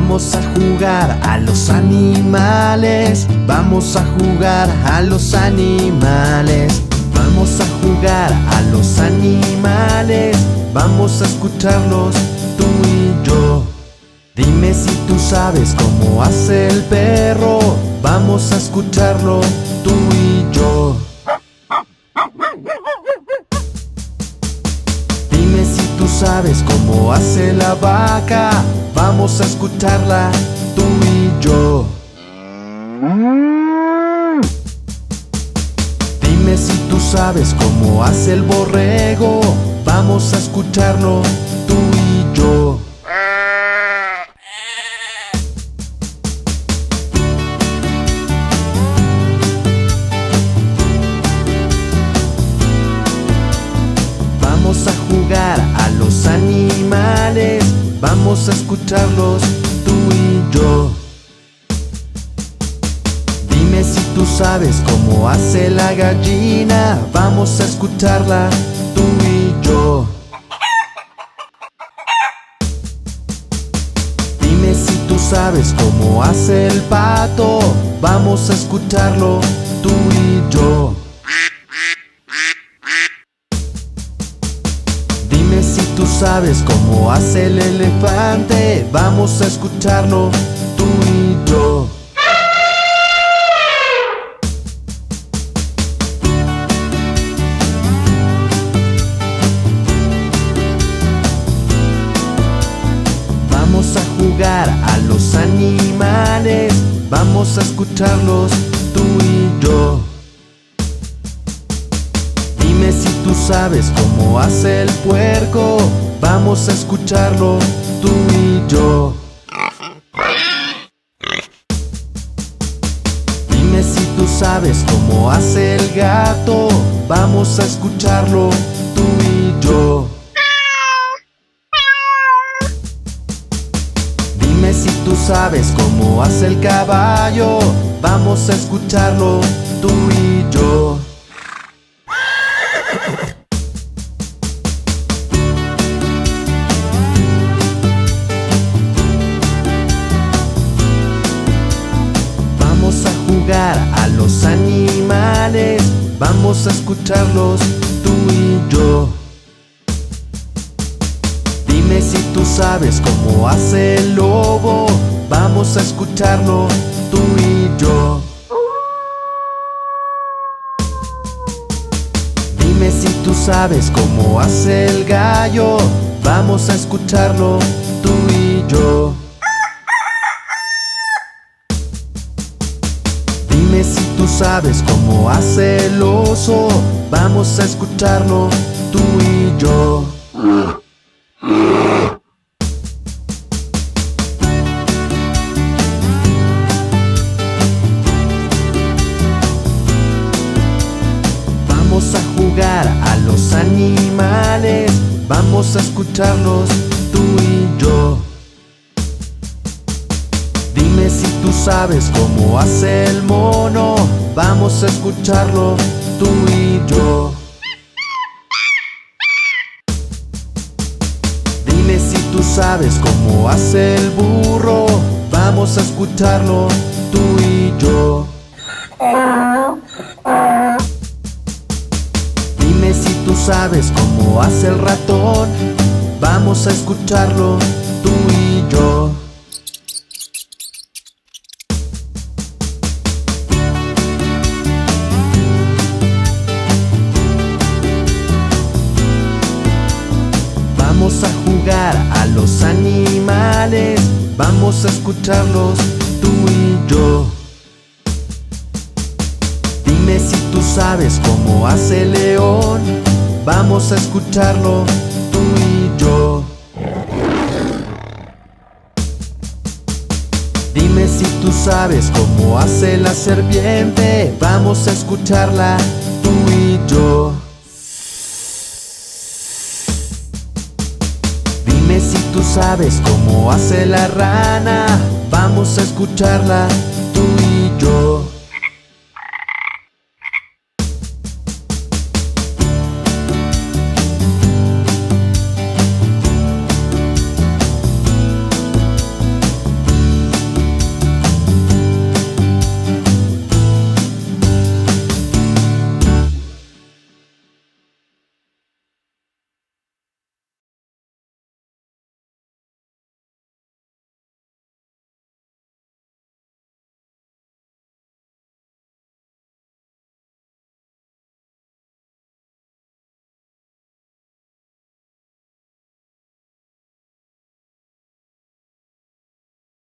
Vamos a jugar a los animales. Vamos a jugar a los animales. Vamos a jugar a los animales. Vamos a escucharlos tú y yo. Dime si tú sabes cómo hace el perro. Vamos a escucharlo tú y yo. Dime si tú sabes cómo hace la vaca. Vamos a escucharla tú y yo. Dime si tú sabes cómo hace el borrego. Vamos a escucharlo tú y yo. Vamos a jugar a los animales. Vamos a escucharlos tú y yo. Dime si tú sabes cómo hace la gallina. Vamos a escucharla tú y yo. Dime si tú sabes cómo hace el pato. Vamos a escucharlo tú y yo. Dime si tú sabes cómo hace el elefante. Vamos a escucharlo tú y yo. Vamos a jugar a los animales. Vamos a escucharlos tú y yo. Dime si tú sabes cómo hace el puerco. Vamos a escucharlo tú y yo. Dime si tú sabes cómo hace el gato. Vamos a escucharlo tú y yo. Dime si tú sabes cómo hace el caballo. Vamos a escucharlo tú y yo. Vamos a jugar a los animales. Vamos a escucharlos tú y yo. Dime si tú sabes cómo hace el lobo. Vamos a escucharlo tú y yo. Dime si tú sabes cómo hace el gallo. Vamos a escucharlo tú y yo. Dime si tú sabes cómo hace el oso. Vamos a escucharlo tú y yo. Vamos a jugar a los animales. Vamos a escucharlos tú y yo. Dime si tú sabes cómo hace el mono. Vamos a escucharlo tú y yo. Dime si tú sabes cómo hace el burro. Vamos a escucharlo tú y yo. Dime si tú sabes cómo hace el ratón. Vamos a escucharlo tú y yo. Vamos a jugar a los animales. Vamos a escucharlos tú y yo. Dime si tú sabes cómo hace el león. Vamos a escucharlo tú y yo. Dime si tú sabes cómo hace la serpiente. Vamos a escucharla tú y yo. Dime si tú sabes cómo hace la rana. Vamos a escucharla